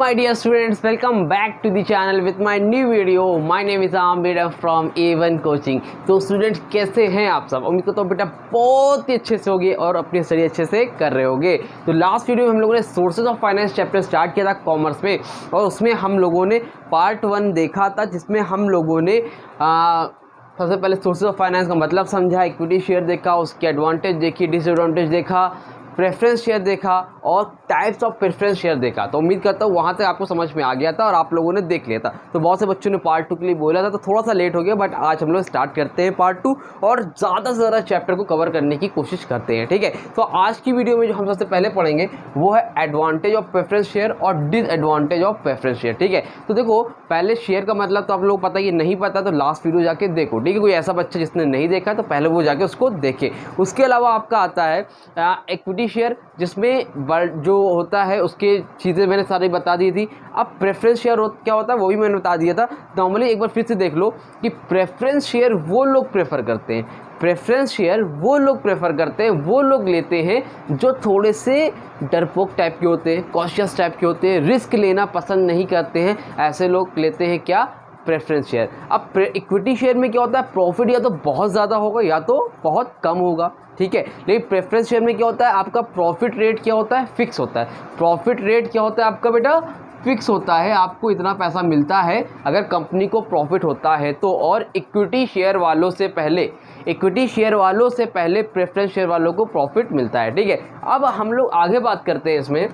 my dear students, welcome back to the channel with my new video. My name is Amir from A1 Coaching. तो students कैसे हैं आप सब? उम्मीद करता हूँ बेटा बहुत ही अच्छे से होगे और अपनी स्टडी अच्छे से कर रहे होगे। तो लास्ट वीडियो में हम लोगों ने sources of finance chapter start किया था कॉमर्स में, और उसमें हम लोगों ने पार्ट 1 देखा था, जिसमें हम लोगों ने सबसे पहले सोर्सेज ऑफ फाइनेंस का मतलब समझा, इक्विटी शेयर देखा, उसकी एडवांटेज देखी, डिसएडवांटेज देखा, प्रेफरेंस शेयर देखा और टाइप्स ऑफ प्रेफरेंस शेयर देखा। तो उम्मीद करता हूँ वहाँ तक आपको समझ में आ गया था और आप लोगों ने देख लिया था। तो बहुत से बच्चों ने पार्ट 2 के लिए बोला था, तो थोड़ा सा लेट हो गया, बट आज हम लोग स्टार्ट करते हैं पार्ट 2 और ज़्यादा से ज़्यादा चैप्टर को कवर करने की कोशिश करते हैं। ठीक है, तो आज की वीडियो में जो हम सबसे पहले पढ़ेंगे वो है एडवांटेज ऑफ प्रेफरेंस शेयर और डिसएडवांटेज ऑफ प्रेफरेंस शेयर। ठीक है, तो देखो पहले शेयर का मतलब तो आप लोग पता है, नहीं पता तो लास्ट वीडियो जाके देखो। ठीक है, कोई ऐसा बच्चा जिसने नहीं देखा तो पहले वो जाके उसको देखे। उसके अलावा आपका आता है इक्विटी शेयर, जिसमें जो होता है उसके चीज़ें मैंने सारी बता दी थी। अब प्रेफरेंस शेयर क्या होता है वो भी मैंने बता दिया था। नॉर्मली एक बार फिर से देख लो कि प्रेफरेंस शेयर वो लोग प्रेफर करते हैं, प्रेफरेंस शेयर वो लोग प्रेफर करते हैं, वो लोग लेते हैं जो थोड़े से डरपोक टाइप के होते हैं, कॉशियस टाइप के होते हैं, रिस्क लेना पसंद नहीं करते हैं, ऐसे लोग लेते हैं क्या, प्रेफरेंस शेयर। अब इक्विटी शेयर में क्या होता है, प्रॉफिट या तो बहुत ज़्यादा होगा या तो बहुत कम होगा। ठीक है, लेकिन प्रेफरेंस शेयर में क्या होता है, आपका प्रॉफिट रेट क्या होता है, फिक्स होता है। प्रॉफिट रेट क्या होता है आपका बेटा, फिक्स होता है, आपको इतना पैसा मिलता है अगर कंपनी को प्रॉफिट होता है तो। और इक्विटी शेयर वालों से पहले प्रेफरेंस शेयर वालों को प्रॉफिट मिलता है। ठीक है, अब हम लोग आगे बात करते हैं इसमें।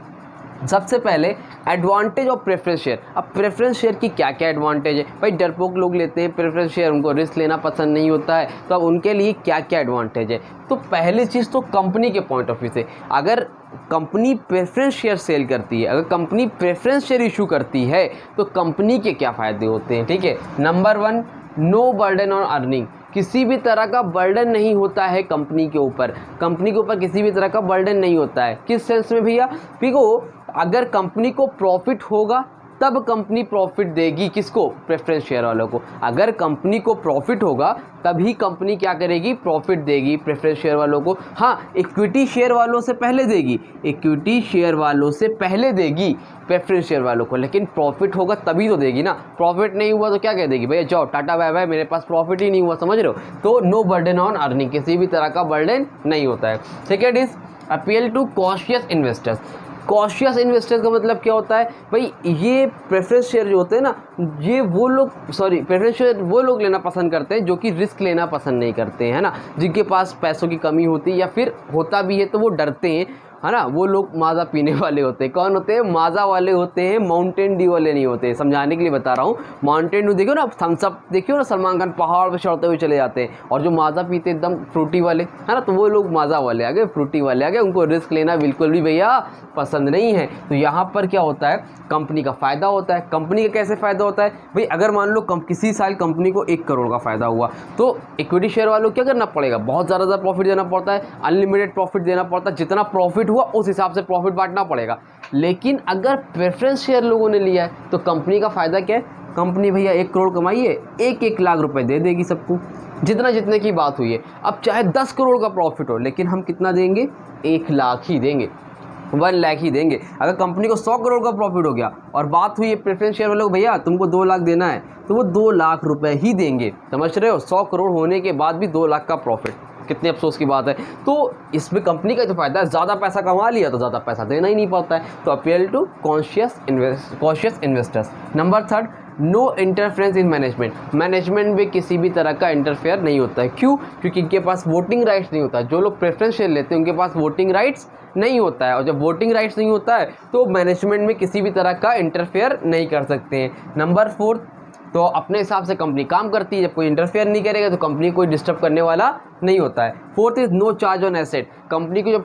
सबसे पहले एडवांटेज ऑफ प्रेफरेंस शेयर। अब प्रेफरेंस शेयर की क्या क्या एडवांटेज है भाई, डरपोक लोग लेते हैं प्रेफरेंस शेयर, उनको रिस्क लेना पसंद नहीं होता है, तो अब उनके लिए क्या क्या एडवांटेज है। तो पहली चीज़ तो कंपनी के पॉइंट ऑफ व्यू से, अगर कंपनी प्रेफरेंस शेयर सेल करती है, अगर कंपनी प्रेफरेंस शेयर इशू करती है तो कंपनी के क्या फ़ायदे होते हैं। ठीक है, number 1, no burden on earning. किसी भी तरह का बर्डन नहीं होता है कंपनी के ऊपर, कंपनी के ऊपर किसी भी तरह का बर्डन नहीं होता है। किस सेंस में भैया, देखो अगर कंपनी को प्रॉफिट होगा तब कंपनी प्रॉफिट देगी, किसको, प्रेफरेंस शेयर वालों को। अगर कंपनी को प्रॉफिट होगा तभी कंपनी क्या करेगी, प्रॉफिट देगी प्रेफरेंस शेयर वालों को। हाँ, इक्विटी शेयर वालों से पहले देगी, इक्विटी शेयर वालों से पहले देगी प्रेफरेंस शेयर वालों को, लेकिन प्रॉफिट होगा तभी तो देगी ना। प्रॉफिट नहीं हुआ तो क्या कह देगी, भैया जाओ टाटा बाय बाय, मेरे पास प्रॉफिट ही नहीं हुआ, समझ रहे हो। तो नो बर्डन ऑन अर्निंग, किसी भी तरह का बर्डन नहीं होता है। Second is appeal to cautious investors. Cautious investors का मतलब क्या होता है भाई, ये प्रेफरेंस शेयर जो होते हैं ना, ये वो लोग प्रेफरेंस शेयर वो लोग लेना पसंद करते हैं जो कि रिस्क लेना पसंद नहीं करते हैं, है ना, जिनके पास पैसों की कमी होती है या फिर होता भी है तो वो डरते हैं, है ना। वो लोग माज़ा पीने वाले होते हैं। कौन होते हैं, माज़ा वाले होते हैं, माउंटेन ड्यू वाले नहीं होते। समझाने के लिए बता रहा हूँ, माउंटेन ड्यू देखियो ना, थम्स अप देखियो ना, सलमान खान पहाड़ पर चढ़ते हुए चले जाते हैं, और जो माज़ा पीते एकदम फ्रूटी वाले, है ना, तो वो लोग माज़ा वाले आ गए, फ्रूटी वाले आ गए, उनको रिस्क लेना बिल्कुल भी भैया पसंद नहीं है। तो यहाँ पर क्या होता है, कंपनी का फ़ायदा होता है। कंपनी का कैसे फ़ायदा होता है भाई, अगर मान लो किसी साल कंपनी को 1 करोड़ का फ़ायदा हुआ तो इक्विटी शेयर वालों को क्या करना पड़ेगा, बहुत ज़्यादा प्रॉफिट देना पड़ता है, अनलिमिटेड प्रॉफिट देना पड़ता है, जितना प्रॉफिट हुआ उस हिसाब से प्रॉफिट बांटना पड़ेगा। लेकिन अगर प्रेफरेंस शेयर लोगों ने लिया है तो कंपनी का फ़ायदा क्या है, कंपनी भैया 1 करोड़ कमाई है, 1-1 लाख रुपए दे देगी सबको, जितने की बात हुई है। अब चाहे 10 करोड़ का प्रॉफिट हो, लेकिन हम कितना देंगे, 1 लाख ही देंगे, 1 लाख ही देंगे। अगर कंपनी को 100 करोड़ का प्रॉफिट हो गया और बात हुई है प्रेफरेंस शेयर वालों को, भैया तुमको 2 लाख देना है, तो वो 2 लाख रुपए ही देंगे। समझ रहे हो, 100 करोड़ होने के बाद भी 2 लाख का प्रॉफिट, कितने अफसोस की बात है। तो इसमें कंपनी का जो फायदा है, ज़्यादा पैसा कमा लिया तो ज़्यादा पैसा देना ही नहीं पड़ता है। तो appeal to cautious investors. Number 3, no interference in management में किसी भी तरह का इंटरफेयर नहीं होता है। क्यों, क्योंकि इनके पास वोटिंग राइट्स नहीं होता है। जो लोग प्रेफरेंस शेयर लेते हैं उनके पास वोटिंग राइट्स नहीं होता है, और जब वोटिंग राइट्स नहीं होता है तो मैनेजमेंट में किसी भी तरह का इंटरफेयर नहीं कर सकते हैं। नंबर 4, तो अपने हिसाब से कंपनी काम करती है, जब कोई इंटरफेयर नहीं करेगा तो कंपनी कोई डिस्टर्ब करने वाला नहीं होता है। 4th is no charge on asset. Company को जब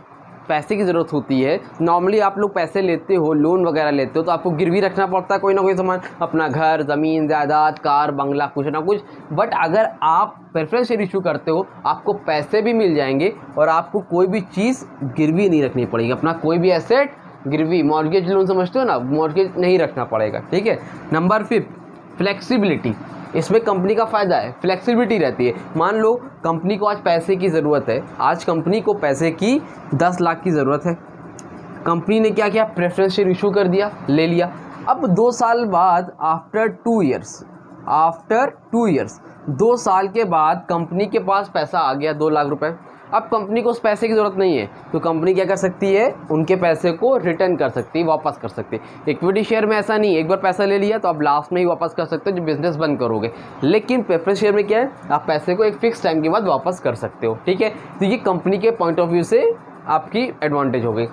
पैसे की ज़रूरत होती है, नॉर्मली आप लोग पैसे लेते हो, लोन वगैरह लेते हो, तो आपको गिरवी रखना पड़ता है कोई ना कोई सामान, अपना घर, ज़मीन, जायदाद, कार, बंगला, कुछ ना कुछ। बट अगर आप प्रेफरेंस शेयर इशू करते हो, आपको पैसे भी मिल जाएंगे और आपको कोई भी चीज़ गिरवी नहीं रखनी पड़ेगी, अपना कोई भी एसेट गिरवी, मॉर्गेज लोन समझते हो ना, मॉर्गेज नहीं रखना पड़ेगा। ठीक है। Number 5, flexibility. इसमें कंपनी का फ़ायदा है, फ्लेक्सिबिलिटी रहती है। मान लो कंपनी को आज पैसे की ज़रूरत है, आज कंपनी को पैसे की 10 लाख की ज़रूरत है, कंपनी ने क्या किया, प्रेफरेंस शेयर इशू कर दिया, ले लिया। अब 2 साल बाद आफ्टर 2 ईयर्स 2 साल के बाद कंपनी के पास पैसा आ गया 2 लाख रुपए। अब कंपनी को उस पैसे की ज़रूरत नहीं है, तो कंपनी क्या कर सकती है, उनके पैसे को रिटर्न कर सकती है, वापस कर सकती है। इक्विटी शेयर में ऐसा नहीं है, एक बार पैसा ले लिया तो आप लास्ट में ही वापस कर सकते हो जब बिजनेस बंद करोगे। लेकिन प्रेफरेंस शेयर में क्या है, आप पैसे को एक फिक्स टाइम के बाद वापस कर सकते हो, ठीक है। तो ये कंपनी के पॉइंट ऑफ व्यू से आपकी एडवांटेज हो गई।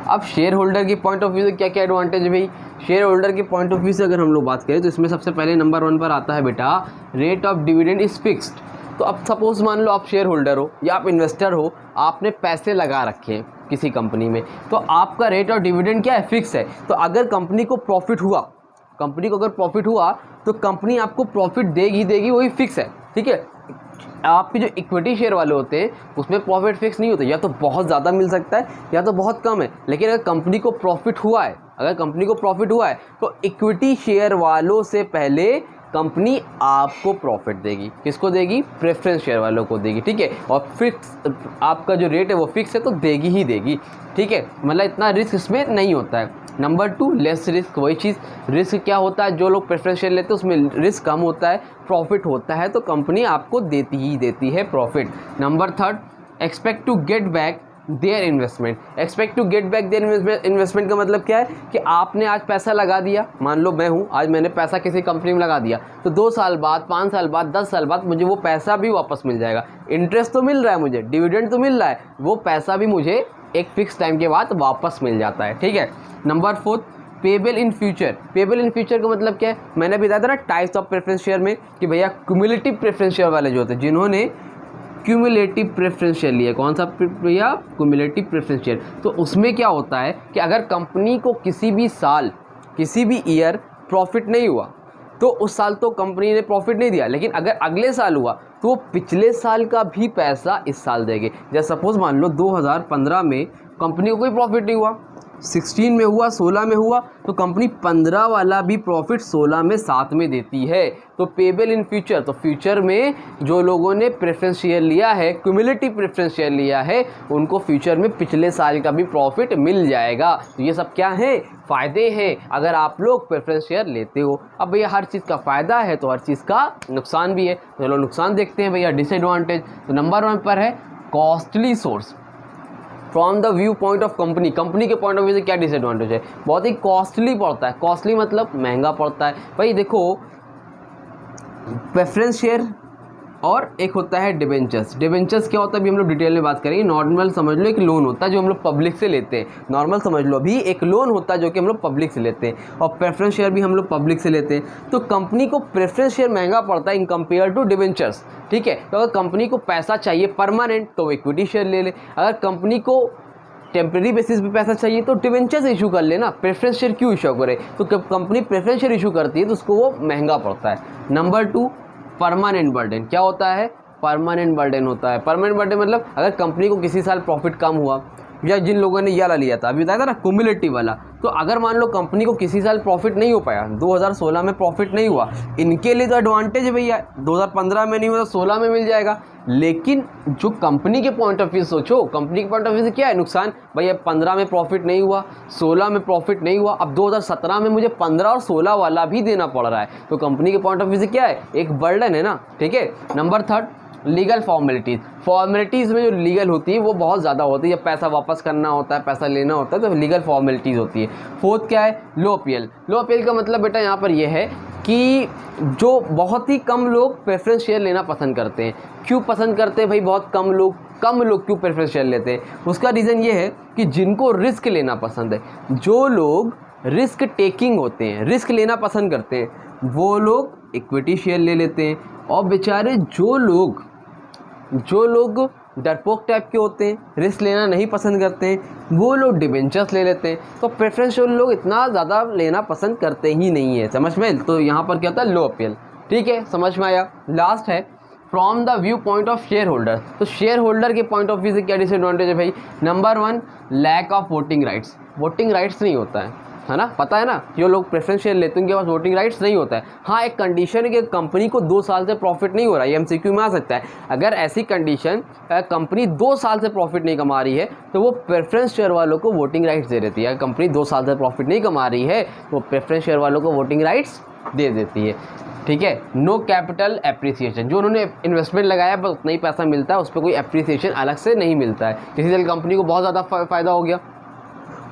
अब शेयर होल्डर की पॉइंट ऑफ व्यू से क्या क्या एडवांटेज है भाई। शेयर होल्डर के पॉइंट ऑफ व्यू से अगर हम लोग बात करें तो इसमें सबसे पहले नंबर 1 पर आता है बेटा, rate of dividend is fixed. तो अब सपोज मान लो आप शेयर होल्डर हो या आप इन्वेस्टर हो, आपने पैसे लगा रखे हैं किसी कंपनी में, तो आपका रेट ऑफ डिविडेंड क्या है, फिक्स है। तो अगर कंपनी को प्रॉफिट हुआ, तो कंपनी आपको प्रॉफिट देगी, वही फिक्स है, ठीक है। आपके जो इक्विटी शेयर वाले होते हैं उसमें प्रॉफिट फिक्स नहीं होता, या तो बहुत ज़्यादा मिल सकता है या तो बहुत कम है। लेकिन अगर कंपनी को प्रॉफिट हुआ है तो इक्विटी शेयर वालों से पहले कंपनी आपको प्रॉफिट देगी। किसको देगी, प्रेफरेंस शेयर वालों को देगी, ठीक है। और फिक्स आपका जो रेट है वो फिक्स है, तो देगी ही देगी, ठीक है। मतलब इतना रिस्क इसमें नहीं होता है। Number 2, less risk. वही चीज़, रिस्क क्या होता है, जो लोग प्रेफरेंस शेयर लेते हैं उसमें रिस्क कम होता है, प्रॉफिट होता है, तो कंपनी आपको देती ही देती है profit. Number 3, expect to get back their investment. Expect to get back their investment का मतलब क्या है कि आपने आज पैसा लगा दिया, मान लो मैं हूँ, आज मैंने पैसा किसी कंपनी में लगा दिया, तो 2 साल बाद, 5 साल बाद, 10 साल बाद मुझे वो पैसा भी वापस मिल जाएगा। इंटरेस्ट तो मिल रहा है मुझे, डिविडेंड तो मिल रहा है, वो पैसा भी मुझे एक फिक्स टाइम के बाद वापस मिल जाता है, ठीक है। Number 4, payable in future. Payable in future का मतलब क्या है, मैंने अभी बताया था ना टाइप्स ऑफ प्रेफरेंस शेयर में कि भैया क्यूमुलेटिव प्रेफरेंस शेयर वाले जो होते हैं, जिन्होंने क्यूमुलेटिव प्रेफरेंस शेयर लिया, कौन सा भैया, क्यूमुलेटिव प्रेफरेंस शेयर। तो उसमें क्या होता है कि अगर कंपनी को किसी भी साल, किसी भी ईयर प्रॉफिट नहीं हुआ तो उस साल तो कंपनी ने प्रॉफिट नहीं दिया, लेकिन अगर अगले साल हुआ तो वो पिछले साल का भी पैसा इस साल देंगे। जैसे सपोज मान लो 2015 में कंपनी को कोई प्रॉफिट नहीं हुआ, 16 में हुआ, 16 में हुआ, तो कंपनी 15 वाला भी प्रॉफिट 16 में साथ में देती है। तो पेबल इन फ्यूचर, तो फ्यूचर में जो लोगों ने प्रेफरेंस शेयर लिया है, क्यूमुलेटिव प्रेफरेंस शेयर लिया है, उनको फ्यूचर में पिछले साल का भी प्रॉफिट मिल जाएगा। तो ये सब क्या है, फ़ायदे हैं अगर आप लोग प्रेफरेंस शेयर लेते हो। अब भैया हर चीज़ का फ़ायदा है तो हर चीज़ का नुकसान भी है, तो चलो नुकसान देखते हैं भैया। डिसएडवांटेज, तो नंबर 1 पर है costly source. From the viewpoint of company के पॉइंट ऑफ व्यू से क्या डिसएडवांटेज है, बहुत ही कॉस्टली पड़ता है। कॉस्टली मतलब महंगा पड़ता है। भाई देखो, प्रेफरेंस शेयर और एक होता है डिबेंचर्स। डिबेंचर्स क्या होता है अभी हम लोग डिटेल में बात करेंगे। नॉर्मल समझ लो एक लोन होता है जो हम लोग पब्लिक से लेते हैं, नॉर्मल समझ लो अभी एक लोन होता है जो कि हम लोग पब्लिक से लेते हैं, और प्रेफरेंस शेयर भी हम लोग पब्लिक से लेते हैं। तो कंपनी को प्रेफरेंस शेयर महंगा पड़ता है इन कंपेयर टू डिबेंचर्स, ठीक है। तो अगर कंपनी को पैसा चाहिए परमानेंट तो वो इक्विटी शेयर ले ले, अगर कंपनी को टेम्प्रेरी बेसिस पे पैसा चाहिए तो डिबेंचर्स इशू कर लेना, प्रेफरेंस शेयर क्यों इशू करे। तो कंपनी प्रेफरेंस शेयर इशू करती है तो उसको वो महंगा पड़ता है। Number 2, permanent burden. क्या होता है, परमानेंट बर्डन होता है। परमानेंट बर्डन मतलब अगर कंपनी को किसी साल प्रॉफिट कम हुआ, या जिन लोगों ने ये वाला लिया था, अभी बताया था ना क्यूमुलेटिव वाला, तो अगर मान लो कंपनी को किसी साल प्रॉफिट नहीं हो पाया, 2016 में प्रॉफिट नहीं हुआ, इनके लिए तो एडवांटेज है भैया, 2015 में नहीं हुआ तो 16 में मिल जाएगा। लेकिन जो कंपनी के पॉइंट ऑफ व्यू सोचो, कंपनी के पॉइंट ऑफ व्यू से क्या है नुकसान, भैया 15 में प्रॉफिट नहीं हुआ, 16 में प्रॉफिट नहीं हुआ, अब 2017 में मुझे 15 और 16 वाला भी देना पड़ रहा है। तो कंपनी के पॉइंट ऑफ व्यू से क्या है, एक बर्डन है ना, ठीक है। नंबर 3, लीगल फॉर्मेलिटीज़ में जो लीगल होती है वो बहुत ज़्यादा होती है, जब पैसा वापस करना होता है, पैसा लेना होता है, तो लीगल फॉर्मेलिटीज़ होती है। 4th क्या है, लो अपील। लो अपील का मतलब बेटा यहाँ पर यह है कि जो बहुत ही कम लोग प्रेफरेंस शेयर लेना पसंद करते हैं। क्यों पसंद करते हैं भाई, बहुत कम लोग क्यों प्रेफरेंस शेयर लेते हैं, उसका रीज़न ये है कि जिनको रिस्क लेना पसंद है, जो लोग रिस्क टेकिंग होते हैं, रिस्क लेना पसंद करते हैं, वो लोग इक्विटी शेयर ले लेते हैं। और बेचारे जो लोग डरपोक टाइप के होते हैं, रिस्क लेना नहीं पसंद करते हैं, वो लोग डिबेंचर्स ले लेते हैं। तो प्रेफरेंस शेयर लोग इतना ज़्यादा लेना पसंद करते ही नहीं है, समझ में। तो यहाँ पर क्या होता है, लो अपील, ठीक है, समझ में आया। लास्ट है from the viewpoint of shareholder. तो शेयर होल्डर के पॉइंट ऑफ व्यू से क्या डिसएडवांटेज है भाई। Number 1, lack of voting rights. Voting rights नहीं होता है। है ना, पता है ना, जो लोग प्रेफरेंस शेयर लेते हैं उनके पास वोटिंग राइट्स नहीं होता है। हाँ, एक कंडीशन है कि कंपनी को 2 साल से प्रॉफिट नहीं हो रहा है, ये एमसीक्यू में आ सकता है। अगर ऐसी कंडीशन कंपनी 2 साल से प्रॉफिट नहीं कमा रही है तो वो प्रेफरेंस शेयर वालों को वोटिंग राइट्स दे देती है। अगर कंपनी 2 साल से प्रॉफिट नहीं कमा रही है तो वो प्रेफरेंस शेयर वालों को वोटिंग राइट्स दे देती है, ठीक है। नो कैपिटल एप्रिसिएशन, जो उन्होंने इन्वेस्टमेंट लगाया बस उतना ही पैसा मिलता है, उस पर कोई एप्रिसिएशन अलग से नहीं मिलता है। किसी तरह कंपनी को बहुत ज़्यादा फ़ायदा हो गया,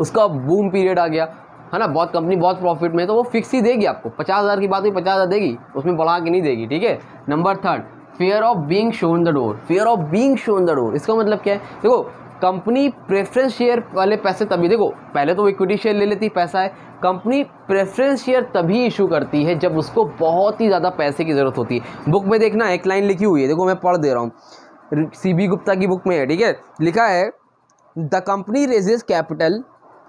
उसका बूम पीरियड आ गया, है ना, बहुत कंपनी बहुत प्रॉफिट में, तो वो फिक्स ही देगी आपको। 50,000 की बात हुई 50,000 देगी, उसमें बढ़ा के नहीं देगी, ठीक है। Number 3, fear of being shown the door. Fear of being shown the door, इसका मतलब क्या है? देखो, कंपनी प्रेफरेंस शेयर वाले पैसे तभी, देखो पहले तो इक्विटी शेयर ले लेती, पैसा है। कंपनी प्रेफरेंस शेयर तभी इशू करती है जब उसको बहुत ही ज़्यादा पैसे की ज़रूरत होती है। बुक में देखना, एक लाइन लिखी हुई है, देखो मैं पढ़ दे रहा हूँ, CB गुप्ता की बुक में है, ठीक है। लिखा है the company raises capital,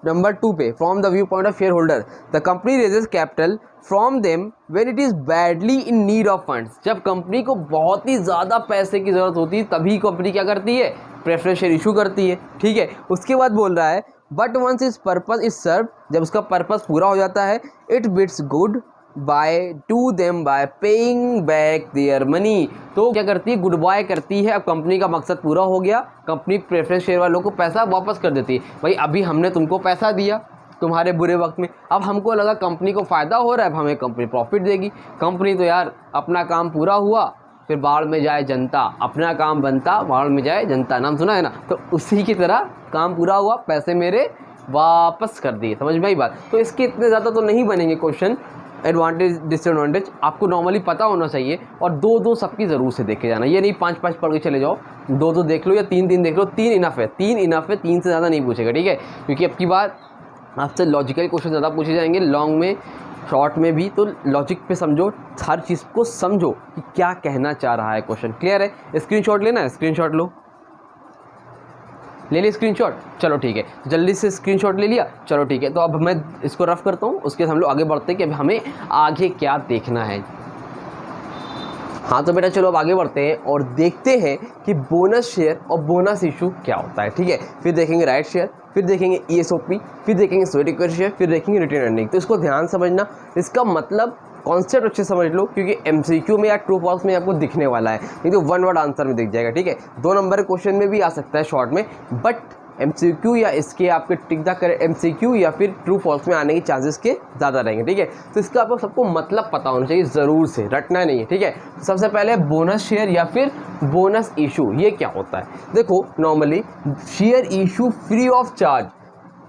number 2 पे, from the viewpoint of share holder, the company raises capital from them when it is badly in need of funds. जब कंपनी को बहुत ही ज़्यादा पैसे की ज़रूरत होती है तभी कंपनी क्या करती है? प्रेफरेंस शेयर इशू करती है, ठीक है। उसके बाद बोल रहा है but once is purpose is serve, जब उसका पर्पस पूरा हो जाता है, it bids good bye to them by paying back their money. तो क्या करती है? गुड बाय करती है। अब कंपनी का मकसद पूरा हो गया, कंपनी प्रेफरेंस शेयर वालों को पैसा वापस कर देती है। भाई अभी हमने तुमको पैसा दिया तुम्हारे बुरे वक्त में, अब हमको लगा कंपनी को फ़ायदा हो रहा है, अब हमें कंपनी प्रॉफिट देगी। कंपनी तो यार अपना काम पूरा हुआ, फिर बाढ़ में जाए जनता, अपना काम बनता बाढ़ में जाए जनता, नाम सुना है ना। तो उसी की तरह काम पूरा हुआ, पैसे मेरे वापस कर दिए, समझ में आई बात। तो इसके इतने ज़्यादा तो नहीं बनेंगे क्वेश्चन, एडवांटेज डिसएडवांटेज आपको नॉर्मली पता होना चाहिए, और 2-2 सबकी ज़रूर से देखे जाना। ये नहीं 5-5 पढ़ के चले जाओ, 2-2 देख लो या 3-3 देख लो, 3 इनफ है, 3 इनफ है, 3 से ज़्यादा नहीं पूछेगा, ठीक है। क्योंकि अब की बार आपसे लॉजिकल क्वेश्चन ज़्यादा पूछे जाएंगे, लॉन्ग में शॉर्ट में भी। तो लॉजिक पे समझो, हर चीज़ को समझो कि क्या कहना चाह रहा है क्वेश्चन। क्लियर है? स्क्रीनशॉट लेना है, स्क्रीनशॉट लो, ले लिया स्क्रीनशॉट, चलो ठीक है, जल्दी से स्क्रीनशॉट ले लिया, चलो ठीक है। तो अब मैं इसको रफ करता हूँ, उसके हम लोग आगे बढ़ते हैं कि अब हमें आगे क्या देखना है। हाँ तो बेटा चलो अब आगे बढ़ते हैं और देखते हैं कि बोनस शेयर और बोनस इशू क्या होता है, ठीक है। फिर देखेंगे राइट शेयर, फिर देखेंगे ESOP, फिर देखेंगे स्वेट इक्विटी शेयर, फिर देखेंगे रिटेन अर्निंग। तो इसको ध्यान समझना, इसका मतलब कॉन्सेप्ट अच्छे समझ लो, क्योंकि MCQ में या ट्रू फॉल्स में आपको दिखने वाला है, नहीं तो 1 वर्ड आंसर में दिख जाएगा, ठीक है। 2 नंबर क्वेश्चन में भी आ सकता है शॉर्ट में, बट MCQ या इसके आपके टिक द करेक्ट MCQ या फिर ट्रू फॉल्स में आने के चांसेस के ज़्यादा रहेंगे, ठीक है। तो इसका आपको सबको मतलब पता होना चाहिए, ज़रूर से रटना नहीं है, ठीक है। सबसे पहले बोनस शेयर या फिर बोनस इशू, ये क्या होता है? देखो normally share issue free of charge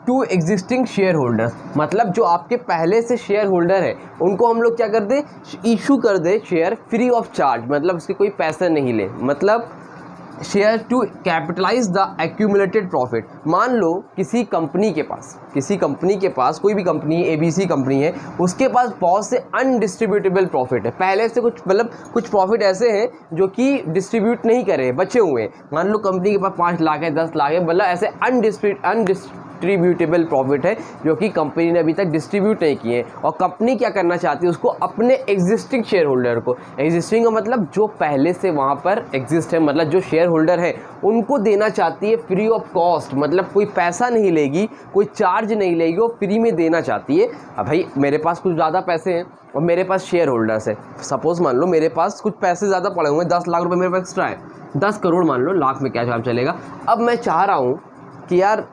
to existing shareholders, मतलब जो आपके पहले से शेयर होल्डर है उनको हम लोग क्या कर दे? इशू कर दे शेयर फ्री ऑफ चार्ज, मतलब उसके कोई पैसे नहीं ले, मतलब share to capitalise the accumulated profit. मान लो किसी कंपनी के पास कोई भी कंपनी ABC कंपनी है, उसके पास बहुत से अनडिस्ट्रीब्यूटेबल प्रॉफिट है, पहले से कुछ मतलब कुछ प्रॉफिट ऐसे हैं जो कि डिस्ट्रीब्यूट नहीं करे, बचे हुए हैं। मान लो कंपनी के पास 5 लाख है, 10 लाख है, मतलब ऐसे अनडिस्ट्रीब्यूटेबल प्रॉफिट है जो कि कंपनी ने अभी तक डिस्ट्रीब्यूट नहीं किए, और कंपनी क्या करना चाहती है? उसको अपने एग्जिस्टिंग शेयर होल्डर को, एग्जिस्टिंग का मतलब जो पहले से वहाँ पर एग्जिस्ट है, मतलब जो शेयर होल्डर है उनको देना चाहती है फ्री ऑफ कॉस्ट, मतलब कोई पैसा नहीं लेगी, कोई चार्ज नहीं लेगी, वो फ्री में देना चाहती है। अब भाई मेरे पास कुछ ज़्यादा पैसे हैं और मेरे पास शेयर होल्डर्स है, सपोज मान लो मेरे पास कुछ पैसे ज़्यादा पड़े हुए हैं, 10 लाख रुपए मेरे पास एक्स्ट्रा है, 10 करोड़ मान लो, लाख में क्या जवाब चलेगा। अब मैं चाह रहा हूँ कि यार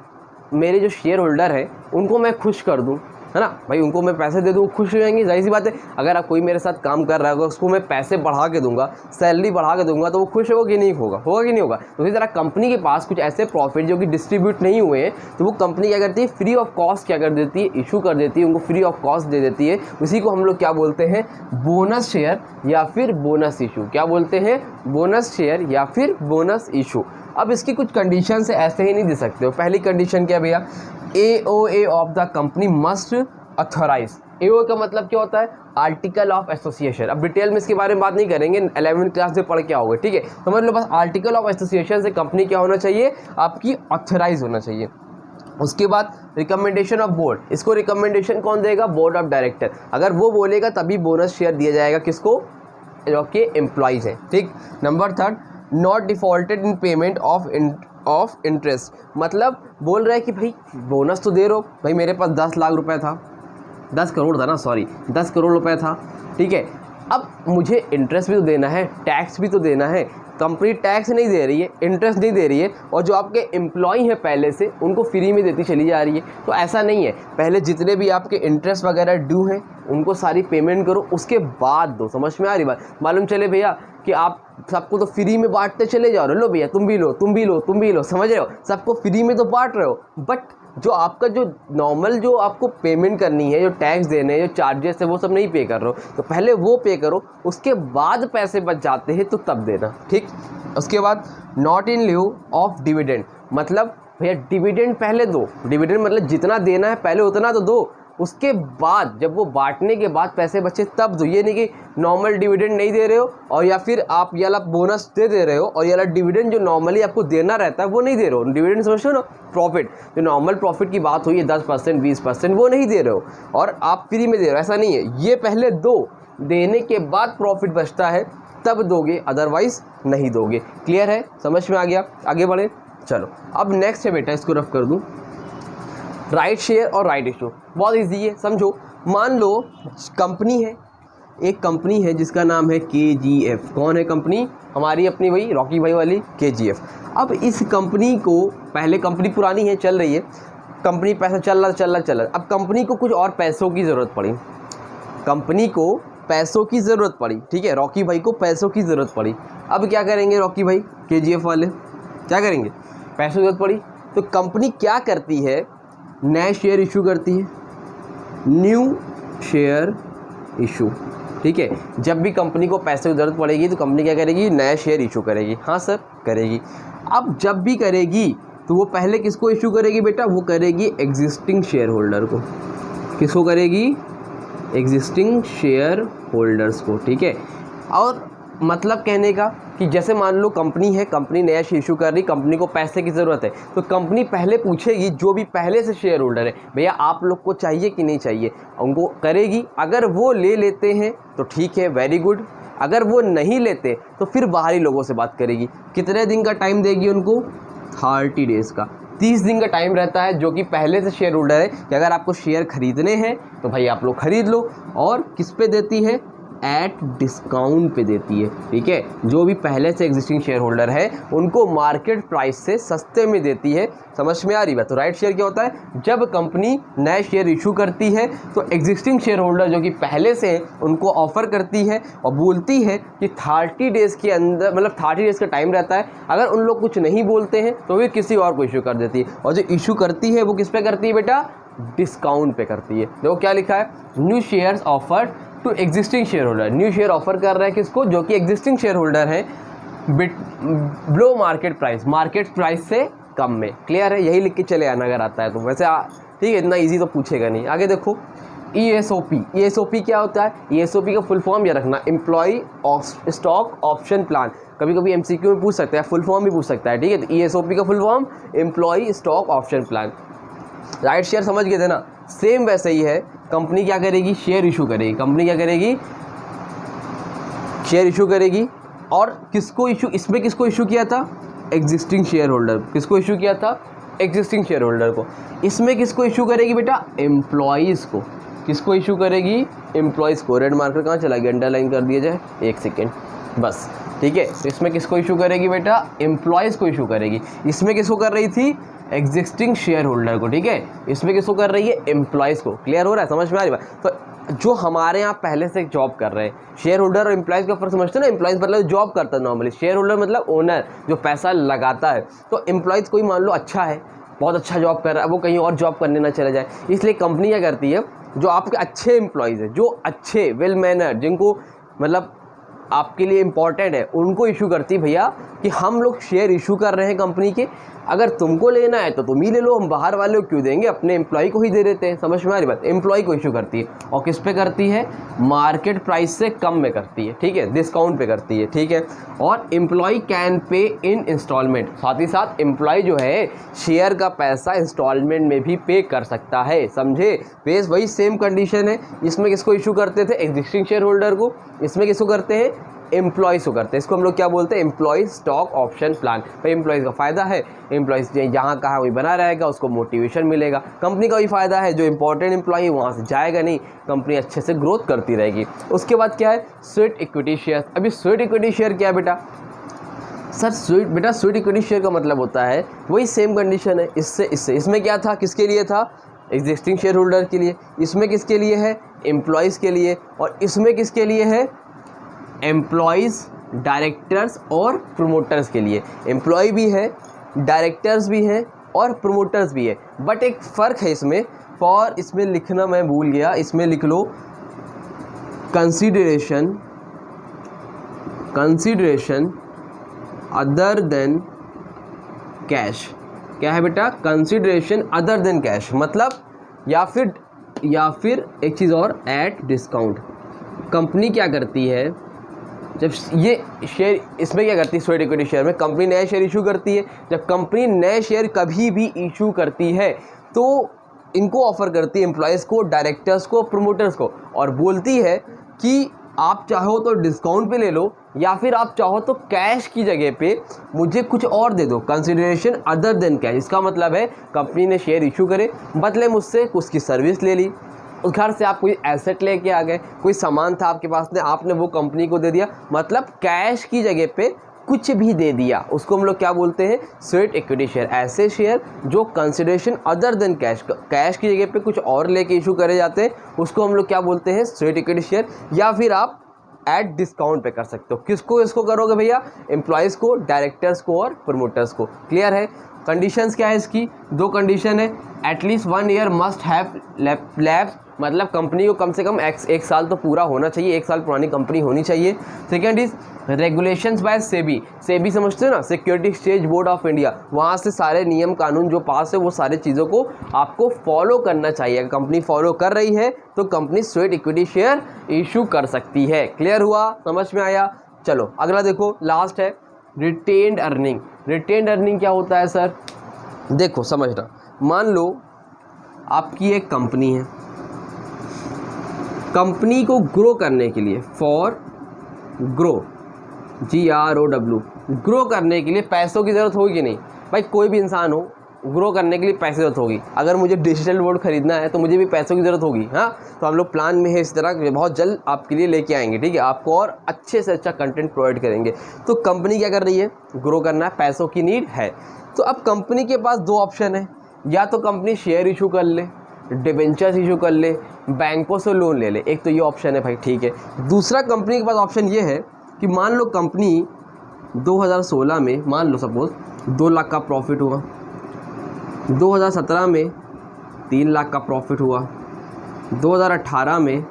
मेरे जो शेयर होल्डर है उनको मैं खुश कर दूं, है ना भाई, उनको मैं पैसे दे दूँ, खुश हो जाएंगे, जाहिर सी बात है। अगर आप कोई मेरे साथ काम कर रहा होगा उसको मैं पैसे बढ़ा के दूंगा, सैलरी बढ़ा के दूंगा, तो वो खुश होगा कि नहीं होगा कि नहीं होगा। तो इसी तरह कंपनी के पास कुछ ऐसे प्रॉफिट जो कि डिस्ट्रीब्यूट नहीं हुए हैं, तो वो कंपनी क्या करती है? फ्री ऑफ कॉस्ट क्या कर देती है? इशू कर देती है, उनको फ्री ऑफ कॉस्ट दे देती है। उसी को हम लोग क्या बोलते हैं? बोनस शेयर या फिर बोनस इशू। क्या बोलते हैं? बोनस शेयर या फिर बोनस इशू। अब इसकी कुछ कंडीशन से ऐसे ही नहीं दे सकते हो। पहली कंडीशन क्या भैया? AOA of the company must authorise. AOA का मतलब क्या होता है? Article of association. अब डिटेल में इसके बारे में बात नहीं करेंगे, 11वीं क्लास में पढ़ के आओगे, ठीक है। तो मतलब बस आर्टिकल ऑफ एसोसिएशन से कंपनी क्या होना चाहिए? आपकी ऑथराइज होना चाहिए। उसके बाद रिकमेंडेशन ऑफ बोर्ड, इसको रिकमेंडेशन कौन देगा? Board of director. अगर वो बोलेगा तभी बोनस शेयर दिया जाएगा, किसको? जो कि एम्प्लॉइज हैं, ठीक। Number 3, not defaulted in payment of interest, मतलब बोल रहा है कि भाई बोनस तो दे रहे हो, भाई मेरे पास 10 लाख रुपए था, 10 करोड़ था ना, सॉरी 10 करोड़ रुपए था, ठीक है। अब मुझे इंटरेस्ट भी तो देना है, टैक्स भी तो देना है। कंपनी टैक्स नहीं दे रही है, इंटरेस्ट नहीं दे रही है, और जो आपके एम्प्लॉय हैं पहले से उनको फ्री में देती चली जा रही है। तो ऐसा नहीं है, पहले जितने भी आपके इंटरेस्ट वगैरह ड्यू हैं उनको सारी पेमेंट करो, उसके बाद दो। समझ में आ रही बात? मालूम चले भैया कि आप सबको तो फ्री में बांटते चले जा रहे हो, लो भैया तुम भी लो, तुम भी लो, तुम भी लो, समझ रहे हो, सबको फ्री में तो बांट रहे हो, बट जो आपका जो नॉर्मल जो आपको पेमेंट करनी है, जो टैक्स देने हैं, जो चार्जेस है, वो सब नहीं पे कर रहे हो। तो पहले वो पे करो, उसके बाद पैसे बच जाते हैं तो तब देना, ठीक। उसके बाद not in lieu of dividend, मतलब भैया डिविडेंड पहले दो। डिविडेंड मतलब जितना देना है पहले उतना तो दो, उसके बाद जब वो बांटने के बाद पैसे बचे तब दो। ये नहीं कि नॉर्मल डिविडेंड नहीं दे रहे हो और या फिर आप ये वाला बोनस दे रहे हो और ये वाला डिविडेंड जो नॉर्मली आपको देना रहता है वो नहीं दे रहे हो। डिविडेंड समझते हो ना, प्रॉफिट, जो नॉर्मल प्रॉफिट की बात हुई है 10% 20%, वो नहीं दे रहे हो और आप फ्री में दे रहे हो, ऐसा नहीं है। ये पहले दो, देने के बाद प्रॉफिट बचता है तब दोगे, अदरवाइज नहीं दोगे। क्लियर है? समझ में आ गया? आगे बढ़े, चलो। अब नेक्स्ट है बेटा, इसको रफ कर दूँ, राइट शेयर और राइट इशू। बहुत इजी है, समझो। मान लो कंपनी है, एक कंपनी है जिसका नाम है KGF। कौन है कंपनी? हमारी अपनी वही रॉकी भाई वाली KGF। अब इस कंपनी को, पहले कंपनी पुरानी है, चल रही है, कंपनी पैसा चल रहा। अब कंपनी को कुछ और पैसों की ज़रूरत पड़ी, कंपनी को पैसों की ज़रूरत पड़ी, ठीक है, रॉकी भाई को पैसों की ज़रूरत पड़ी। अब क्या करेंगे रॉकी भाई, KGF वाले क्या करेंगे? पैसों की ज़रूरत पड़ी तो कंपनी क्या करती है, नए शेयर इशू करती है, न्यू शेयर इशू, ठीक है। जब भी कंपनी को पैसे की ज़रूरत पड़ेगी तो कंपनी क्या करेगी, नया शेयर इशू करेगी। हाँ सर, करेगी। अब जब भी करेगी तो वो पहले किसको इशू करेगी बेटा? वो करेगी एग्जिस्टिंग शेयर होल्डर को। किसको करेगी? एग्जिस्टिंग शेयर होल्डर्स को, ठीक है। और मतलब कहने का कि जैसे मान लो कंपनी है, कंपनी नया शेयर इशू कर रही, कंपनी को पैसे की ज़रूरत है, तो कंपनी पहले पूछेगी जो भी पहले से शेयर होल्डर है, भैया आप लोग को चाहिए कि नहीं चाहिए, उनको करेगी। अगर वो ले लेते हैं तो ठीक है, वेरी गुड। अगर वो नहीं लेते तो फिर बाहरी लोगों से बात करेगी। कितने दिन का टाइम देगी उनको? 30 डेज़ का, 30 दिन का टाइम रहता है, जो कि पहले से शेयर होल्डर है कि अगर आपको शेयर खरीदने हैं तो भाई आप लोग खरीद लो। और किस पे देती है? एट डिस्काउंट पे देती है, ठीक है। जो भी पहले से एग्जिस्टिंग शेयर होल्डर है उनको मार्केट प्राइस से सस्ते में देती है। समझ में आ रही बात? तो राइट शेयर क्या होता है? जब कंपनी नए शेयर इशू करती है तो एग्जिस्टिंग शेयर होल्डर जो कि पहले से हैं उनको ऑफर करती है और बोलती है कि 30 डेज़ के अंदर, मतलब 30 डेज़ का टाइम रहता है, अगर उन लोग कुछ नहीं बोलते हैं तो वे किसी और को इशू कर देती है। और जो इशू करती है वो किस पे करती है बेटा? डिस्काउंट पे करती है। देखो क्या लिखा है, new shares offered to existing shareholder. New share offer कर रहा है किसको? जो कि एग्जिस्टिंग शेयर होल्डर है, below market price, market price से कम में। क्लियर है? यही लिख के चले आना अगर आता है तो। वैसे ठीक है, इतना इजी तो पूछेगा नहीं। आगे देखो, ESOP। ESOP क्या होता है? ESOP का फुल फॉर्म ये रखना, एम्प्लॉय स्टॉक ऑप्शन प्लान। कभी कभी MCQ में पूछ सकता है, फुल फॉर्म भी पूछ सकता है, ठीक है। तो ESOP का full form employ stock option plan. Right share समझ गए थे ना? सेम वैसे ही है, कंपनी क्या करेगी? शेयर इशू करेगी। कंपनी क्या करेगी? शेयर इशू करेगी। और किसको इशू, इसमें किसको इशू किया था? Existing share holder. किसको इशू किया था? एग्जिस्टिंग शेयर होल्डर को। इसमें किसको इशू करेगी बेटा? एम्प्लॉयज़ को। किसको इशू करेगी? एम्प्लॉयज़ को। रेड मार्कर कहाँ चला गया? अंडरलाइन कर दिया जाए, 1 सेकेंड बस, ठीक है। तो इसमें किसको इशू करेगी बेटा? एम्प्लॉयज़ को इशू करेगी। इसमें किसको कर रही थी? एग्जिस्टिंग शेयर होल्डर को, ठीक है। इसमें किसको कर रही है? एम्प्लॉयज़ को। क्लियर हो रहा है? समझ में आ रही बात? तो जो हमारे यहाँ पहले से जॉब कर रहे हैं, शेयर होल्डर और एम्प्लॉयज़ का फर्क समझते हैं ना? एम्प्लॉयज़ मतलब जॉब करता है नॉर्मली, शेयर होल्डर मतलब ओनर जो पैसा लगाता है। तो एम्प्लॉयज़ कोई मान लो अच्छा है, बहुत अच्छा जॉब कर रहा है, वो कहीं और जॉब करने ना चला जाए, इसलिए कंपनी क्या करती है, जो आपके अच्छे एम्प्लॉयज़ हैं, जो अच्छे वेल मैनर, जिनको मतलब आपके लिए इम्पॉर्टेंट है, उनको इशू करती है भैया कि हम लोग शेयर इशू कर रहे हैं कंपनी के, अगर तुमको लेना है तो तुम ही ले लो, हम बाहर वाले को क्यों देंगे, अपने एम्प्लॉय को ही दे देते हैं। समझ में आ रही बात? एम्प्लॉय को इशू करती है और किस पे करती है? मार्केट प्राइस से कम में करती है, ठीक है, डिस्काउंट पे करती है, ठीक है। और employ can pay in instalment, साथ ही साथ एम्प्लॉय जो है शेयर का पैसा इंस्टॉलमेंट में भी पे कर सकता है। समझे? बेस वही सेम कंडीशन है। इसमें किसको इशू करते थे? एग्जिस्टिंग शेयर होल्डर को। इसमें किसको करते हैं? एम्प्लॉयज़ को करते हैं। इसको हम लोग क्या बोलते हैं, एम्प्लॉय स्टॉक ऑप्शन प्लान। भाई एम्प्लॉयज़ का फ़ायदा है, एम्प्लॉयज़ जहाँ कहाँ वही बना रहेगा, उसको मोटिवेशन मिलेगा। कंपनी का भी फ़ायदा है, जो इंपॉर्टेंट एम्प्लॉय वहाँ से जाएगा नहीं, कंपनी अच्छे से ग्रोथ करती रहेगी। उसके बाद क्या है, स्वेट इक्विटी शेयर। अभी स्वेट इक्विटी शेयर क्या है बेटा, सर स्वेट इक्विटी शेयर का मतलब होता है वही सेम कंडीशन है इससे। इसमें क्या था, किसके लिए था, एग्जिस्टिंग शेयर होल्डर के लिए। इसमें किसके लिए है, एम्प्लॉयज़ के लिए। और इसमें किसके लिए है, एम्प्लॉयज़, डायरेक्टर्स और प्रोमोटर्स के लिए। एम्प्लॉय भी है, डायरेक्टर्स भी हैं और प्रोमोटर्स भी है। बट एक फ़र्क है इसमें, इसमें लिखना मैं भूल गया, इसमें लिख लो कंसीडरेशन अदर देन कैश। क्या है बेटा, कंसीडरेशन अदर देन कैश, मतलब या फिर एक चीज़ और, एट डिस्काउंट। कंपनी क्या करती है, जब ये शेयर, इसमें क्या करती है, स्वेट इक्विटी शेयर में कंपनी नए शेयर इशू करती है। जब कंपनी नए शेयर कभी भी इशू करती है तो इनको ऑफ़र करती है, एम्प्लॉयज़ को, डायरेक्टर्स को, प्रोमोटर्स को, और बोलती है कि आप चाहो तो डिस्काउंट पे ले लो या फिर आप चाहो तो कैश की जगह पे मुझे कुछ और दे दो, कंसिडरेशन अदर देन कैश। इसका मतलब है कंपनी ने शेयर इशू करे, बदले मुझसे उसकी सर्विस ले ली, उस घर से आप कोई एसेट लेके आ गए, कोई सामान था आपके पास में, आपने वो कंपनी को दे दिया, मतलब कैश की जगह पे कुछ भी दे दिया, उसको हम लोग क्या बोलते हैं, स्वेट इक्विटी शेयर। ऐसे शेयर जो consideration other than cash, cash की जगह पे कुछ और लेके इशू करे जाते हैं, उसको हम लोग क्या बोलते हैं, स्वेट इक्विटी शेयर। या फिर आप एट डिस्काउंट पे कर सकते हो। किसको करोगे भैया, एम्प्लॉयज़ को, डायरेक्टर्स को और प्रमोटर्स को। क्लियर है। कंडीशंस क्या है इसकी, 2 कंडीशन है, at least 1 year must have lapse, मतलब कंपनी को कम से कम 1 साल तो पूरा होना चाहिए, 1 साल पुरानी कंपनी होनी चाहिए। Second is regulations by SEBI समझते हो ना, security exchange board of India, वहाँ से सारे नियम कानून जो पास है वो सारे चीज़ों को आपको फॉलो करना चाहिए। अगर कंपनी फॉलो कर रही है तो company sweat equity share issue कर सकती है। क्लियर हुआ, समझ में आया। चलो अगला देखो, लास्ट है रिटेन्ड अर्निंग। रिटेन्ड अर्निंग क्या होता है सर, देखो समझना, मान लो आपकी एक कंपनी है, कंपनी को ग्रो करने के लिए, फॉर ग्रो, GROW, ग्रो करने के लिए पैसों की ज़रूरत होगी नहीं भाई, कोई भी इंसान हो ग्रो करने के लिए पैसे ज़रूरत होगी। अगर मुझे डिजिटल बोर्ड खरीदना है तो मुझे भी पैसों की ज़रूरत होगी। हाँ, तो हम लोग प्लान में है इस तरह बहुत जल्द आपके लिए लेके आएंगे, ठीक है, आपको और अच्छे से अच्छा कंटेंट प्रोवाइड करेंगे। तो कंपनी क्या कर रही है, ग्रो करना है, पैसों की नीड है। तो अब कंपनी के पास 2 ऑप्शन है, या तो कंपनी शेयर इशू कर ले, डिबेंचर्स इशू कर ले, बैंकों से लोन ले ले, एक तो ये ऑप्शन है भाई, ठीक है। दूसरा कंपनी के पास ऑप्शन ये है कि मान लो कंपनी 2016 में, मान लो सपोज 2 लाख का प्रॉफिट हुआ, 2017 में 3 लाख का प्रॉफिट हुआ, 2018 में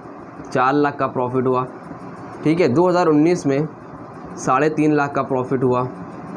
4 लाख का प्रॉफिट हुआ, ठीक है, 2019 में 3.5 लाख का प्रॉफिट हुआ,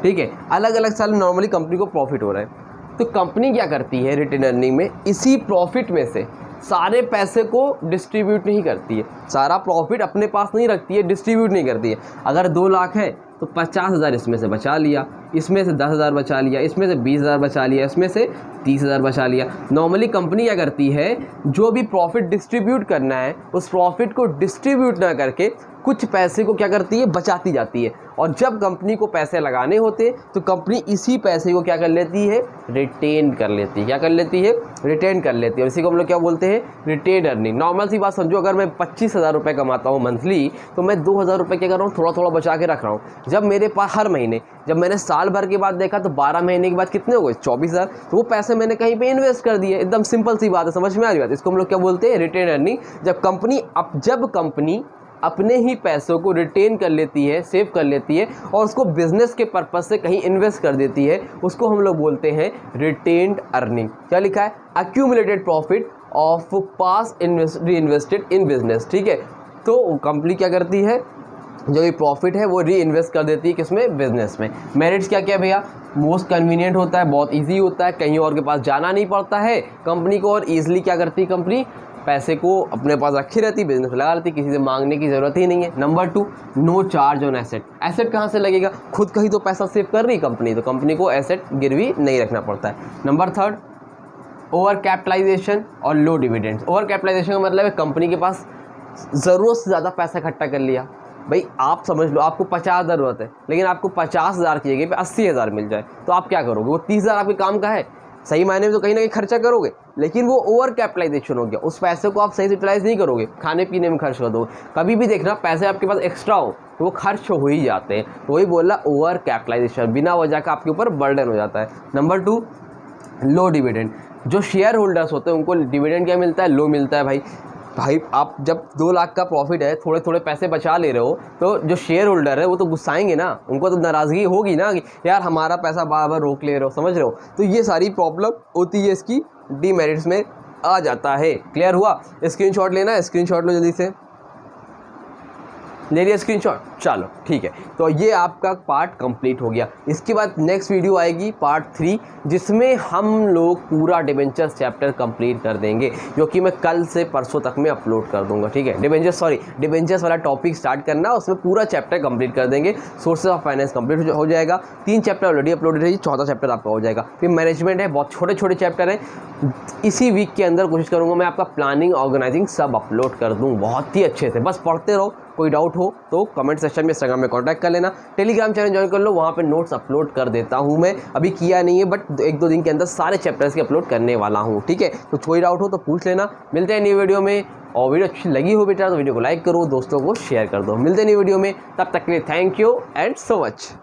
ठीक है। अलग अलग साल नॉर्मली कंपनी को प्रॉफिट हो रहा है। तो कंपनी क्या करती है रिटेन अर्निंग में, इसी प्रॉफिट में से सारे पैसे को डिस्ट्रीब्यूट नहीं करती है, सारा प्रॉफिट अपने पास नहीं रखती है, डिस्ट्रीब्यूट नहीं करती है। अगर 2 लाख है तो 50,000 इसमें से बचा लिया, इसमें से 10,000 बचा लिया, इसमें से 20,000 बचा लिया, इसमें से 30,000 बचा लिया। नॉर्मली कंपनी क्या करती है, जो भी प्रॉफिट डिस्ट्रीब्यूट करना है उस प्रॉफिट को डिस्ट्रीब्यूट ना करके कुछ पैसे को क्या करती है, बचाती जाती है। और जब कंपनी को पैसे लगाने होते तो कंपनी इसी पैसे को क्या कर लेती है, रिटेन कर लेती है। क्या कर लेती है, रिटेन कर लेती है। और इसी को हम लोग क्या बोलते हैं, रिटेन अर्निंग। नॉर्मल सी बात समझो, अगर मैं 25,000 रुपये कमाता हूँ मंथली, तो मैं 2,000 रुपये क्या कर रहा हूँ, थोड़ा थोड़ा बचा के रख रहा हूँ। जब मेरे पास हर महीने, जब मैंने साल भर के बाद देखा तो 12 महीने के बाद कितने हो गए, 24,000, तो वो पैसे मैंने कहीं पे इन्वेस्ट कर दिए। एकदम सिंपल सी बात है, समझ में आ रही बात। इसको हम लोग क्या बोलते हैं, रिटेन अर्निंग। जब कंपनी अपने ही पैसों को रिटेन कर लेती है, सेव कर लेती है और उसको बिजनेस के पर्पस से कहीं इन्वेस्ट कर देती है, उसको हम लोग बोलते हैं रिटेन्ड अर्निंग। क्या लिखा है, accumulated profit of past reinvested in business, ठीक है। तो कंपनी क्या करती है, जो भी प्रॉफिट है वो री इन्वेस्ट कर देती है, किसमें, बिजनेस में। मेरिट्स क्या क्या भैया, मोस्ट कन्वीनियंट होता है, बहुत ईजी होता है, कहीं और के पास जाना नहीं पड़ता है कंपनी को, और ईजिली क्या करती है कंपनी, पैसे को अपने पास रखी रहती, बिजनेस में लगा लेती, किसी से मांगने की ज़रूरत ही नहीं है। Number 2, no charge on asset. Asset कहाँ से लगेगा, खुद का ही तो पैसा सेव कर रही कंपनी, तो कंपनी को एसेट गिरवी नहीं रखना पड़ता है। नंबर 3, ओवर कैपिटलाइजेशन और लो डिविडेंड्स। ओवर कैपिटलाइजेशन का मतलब है कंपनी के पास ज़रूरत से ज़्यादा पैसा इकट्ठा कर लिया, भाई आप समझ लो आपको 50 ज़रूरत है, लेकिन आपको 50,000 की जगह पे 80,000 मिल जाए तो आप क्या करोगे? वो 30,000 आपके काम का है, सही मायने में तो कहीं ना कहीं खर्चा करोगे, लेकिन वो ओवर कैपिटलाइजेशन हो गया। उस पैसे को आप सही से यूटिलाइज नहीं करोगे, खाने पीने में खर्च कर दोगे। कभी भी देखना पैसे आपके पास एक्स्ट्रा हो तो वो खर्च हो ही जाते हैं। तो वही बोल रहा, ओवर कैपिटलाइजेशन बिना वजह का आपके ऊपर बर्डन हो जाता है। नंबर 2, लो डिविडेंड। जो शेयर होल्डर्स होते हैं उनको डिविडेंड क्या मिलता है? लो मिलता है। भाई आप जब 2 लाख का प्रॉफिट है, थोड़े थोड़े पैसे बचा ले रहे हो, तो जो शेयर होल्डर है वो तो गुस्साएंगे ना, उनको तो नाराज़गी होगी ना कि यार हमारा पैसा बार बार रोक ले रहे हो, समझ रहे हो? तो ये सारी प्रॉब्लम होती है, इसकी डीमेरिट्स में आ जाता है। क्लियर हुआ? स्क्रीनशॉट लेना है, स्क्रीनशॉट लो जल्दी से, ले लिया स्क्रीनशॉट, चलो ठीक है। तो ये आपका पार्ट कंप्लीट हो गया। इसके बाद नेक्स्ट वीडियो आएगी पार्ट 3, जिसमें हम लोग पूरा डिबेंचर्स चैप्टर कंप्लीट कर देंगे, जो कि मैं कल से परसों तक में अपलोड कर दूंगा। ठीक है, डिबेंचर्स वाला टॉपिक स्टार्ट करना, उसमें पूरा चैप्टर कंप्लीट कर देंगे। सोर्सेज ऑफ फाइनेंस कंप्लीट हो जाएगा, 3 चैप्टर ऑलरेडी अपलोडेड है, 4था चैप्टर आपका हो जाएगा। फिर मैनेजमेंट है, बहुत छोटे छोटे चैप्टर हैं। इसी वीक के अंदर कोशिश करूँगा मैं आपका प्लानिंग, ऑर्गेनाइजिंग सब अपलोड कर दूँ बहुत ही अच्छे से। बस पढ़ते रहो, कोई डाउट हो तो कमेंट सेक्शन में, इंस्टाग्राम में कांटेक्ट कर लेना, टेलीग्राम चैनल ज्वाइन कर लो, वहाँ पे नोट्स अपलोड कर देता हूँ मैं। अभी किया नहीं है, बट 1-2 दिन के अंदर सारे चैप्टर्स के अपलोड करने वाला हूँ। ठीक है, तो कोई डाउट हो तो पूछ लेना। मिलते हैं नई वीडियो में, और वीडियो अच्छी लगी हो बेटा तो वीडियो को लाइक करो, दोस्तों को शेयर कर दो। मिलते हैं नई वीडियो में, तब तक के लिए thank you and so much.